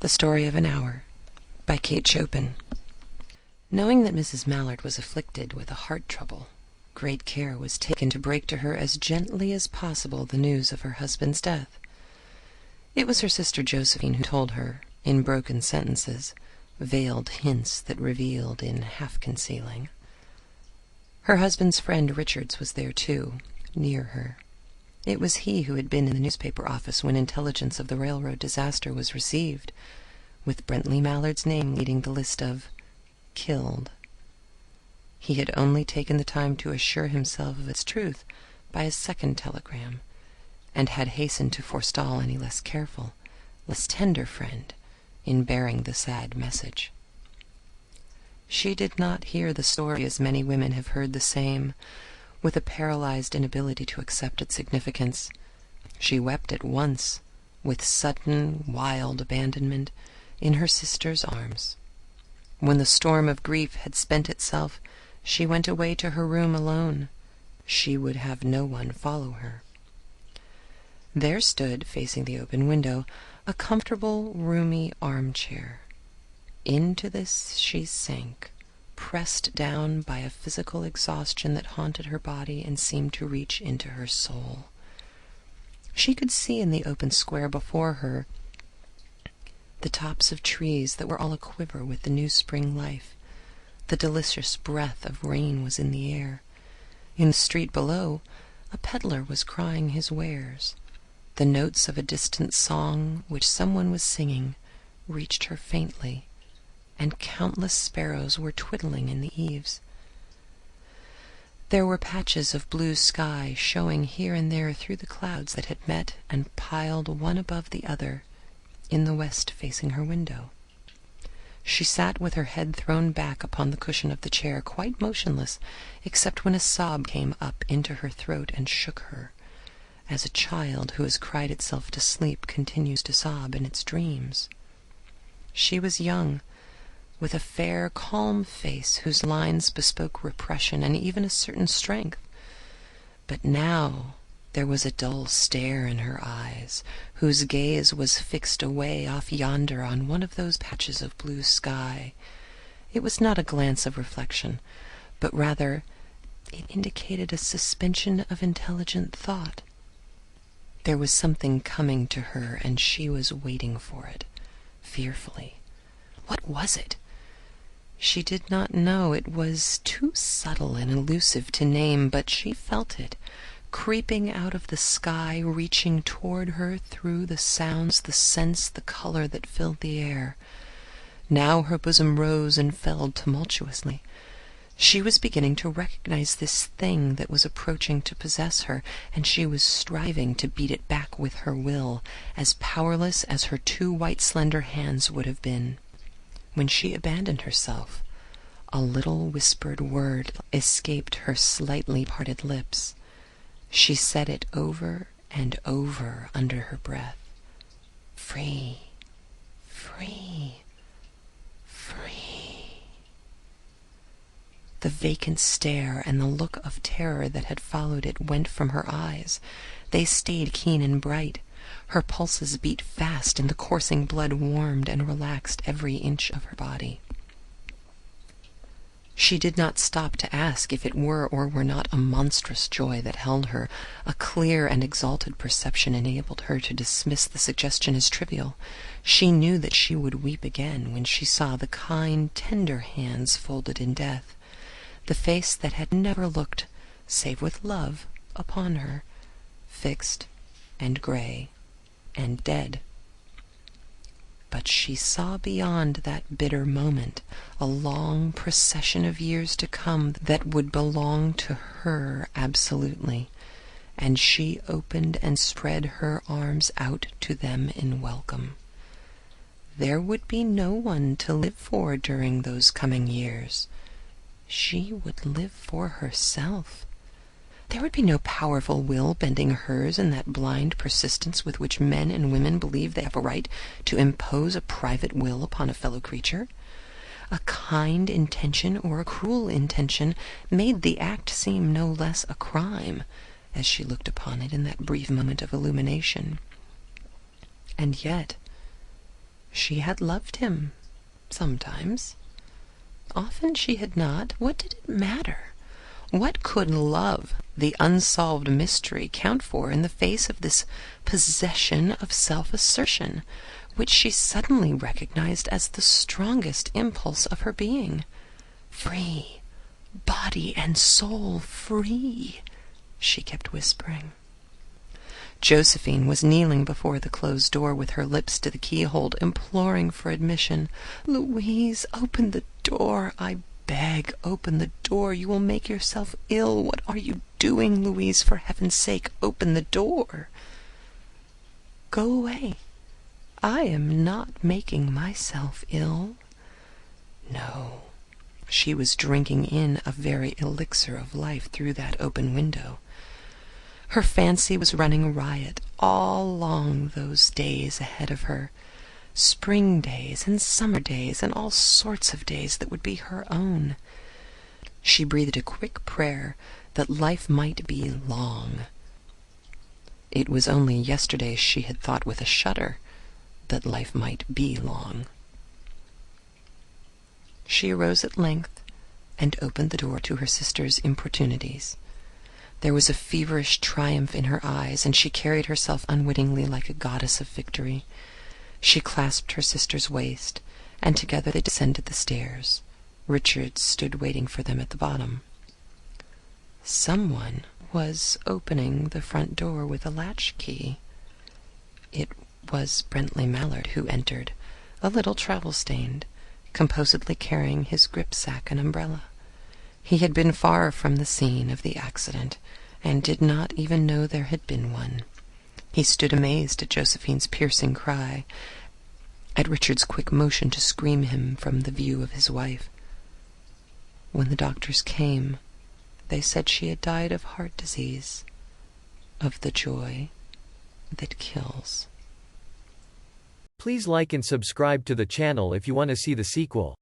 The Story of an Hour by Kate Chopin. Knowing that Mrs. Mallard was afflicted with a heart trouble, great care was taken to break to her as gently as possible the news of her husband's death. It was her sister Josephine who told her, in broken sentences, veiled hints that revealed in half-concealing. Her husband's friend Richards was there too, near her. It was he who had been in the newspaper office when intelligence of the railroad disaster was received, with Brentley Mallard's name leading the list of killed. He had only taken the time to assure himself of its truth by a second telegram, and had hastened to forestall any less careful, less tender friend in bearing the sad message. She did not hear the story as many women have heard the same, with a paralyzed inability to accept its significance. She wept at once, with sudden, wild abandonment, in her sister's arms. When the storm of grief had spent itself, she went away to her room alone. She would have no one follow her. There stood, facing the open window, a comfortable, roomy armchair. Into this she sank, pressed down by a physical exhaustion that haunted her body and seemed to reach into her soul. She could see in the open square before her the tops of trees that were all aquiver with the new spring life. The delicious breath of rain was in the air. In the street below, a peddler was crying his wares. The notes of a distant song which someone was singing reached her faintly, and countless sparrows were twittling in the eaves. There were patches of blue sky showing here and there through the clouds that had met and piled one above the other in the west facing her window. She sat with her head thrown back upon the cushion of the chair, quite motionless, except when a sob came up into her throat and shook her, as a child who has cried itself to sleep continues to sob in its dreams. She was young, with a fair, calm face whose lines bespoke repression and even a certain strength. But now there was a dull stare in her eyes, whose gaze was fixed away off yonder on one of those patches of blue sky. It was not a glance of reflection, but rather it indicated a suspension of intelligent thought. There was something coming to her, and she was waiting for it, fearfully. What was it? She did not know. It was too subtle and elusive to name, but she felt it, creeping out of the sky, reaching toward her through the sounds, the scents, the color that filled the air. Now her bosom rose and fell tumultuously. She was beginning to recognize this thing that was approaching to possess her, and she was striving to beat it back with her will, as powerless as her two white slender hands would have been. When she abandoned herself, a little whispered word escaped her slightly parted lips. She said it over and over under her breath. Free, free, free. The vacant stare and the look of terror that had followed it went from her eyes. They stayed keen and bright. Her pulses beat fast, and the coursing blood warmed and relaxed every inch of her body. She did not stop to ask if it were or were not a monstrous joy that held her. A clear and exalted perception enabled her to dismiss the suggestion as trivial. She knew that she would weep again when she saw the kind, tender hands folded in death, the face that had never looked, save with love, upon her, fixed and gray and dead. But she saw beyond that bitter moment a long procession of years to come that would belong to her absolutely, and she opened and spread her arms out to them in welcome. There would be no one to live for during those coming years. She would live for herself. There would be no powerful will bending hers in that blind persistence with which men and women believe they have a right to impose a private will upon a fellow creature. A kind intention or a cruel intention made the act seem no less a crime, as she looked upon it in that brief moment of illumination. And yet She had loved him. Sometimes. Often she had not. What did it matter? What could love, the unsolved mystery, count for in the face of this possession of self-assertion, which she suddenly recognized as the strongest impulse of her being? Free, body and soul free, she kept whispering. Josephine was kneeling before the closed door with her lips to the keyhole, imploring for admission. "Louise, open the door, I beg. Open the door. You will make yourself ill. What are you doing, Louise? For heaven's sake, open the door." "Go away. I am not making myself ill." No. She was drinking in a very elixir of life through that open window. Her fancy was running riot all along those days ahead of her, spring days and summer days and all sorts of days that would be her own. She breathed a quick prayer that life might be long. It was only yesterday she had thought with a shudder that life might be long. She arose at length and opened the door to her sister's importunities. There was a feverish triumph in her eyes, and she carried herself unwittingly like a goddess of victory. She clasped her sister's waist, and together they descended the stairs. Richard stood waiting for them at the bottom. Someone was opening the front door with a latch-key. It was Bentley Mallard who entered, a little travel-stained, composedly carrying his grip-sack and umbrella. He had been far from the scene of the accident, and did not even know there had been one. He stood amazed at Josephine's piercing cry, at Richard's quick motion to screen him from the view of his wife. When the doctors came, they said she had died of heart disease, of the joy that kills. Please like and subscribe to the channel if you want to see the sequel.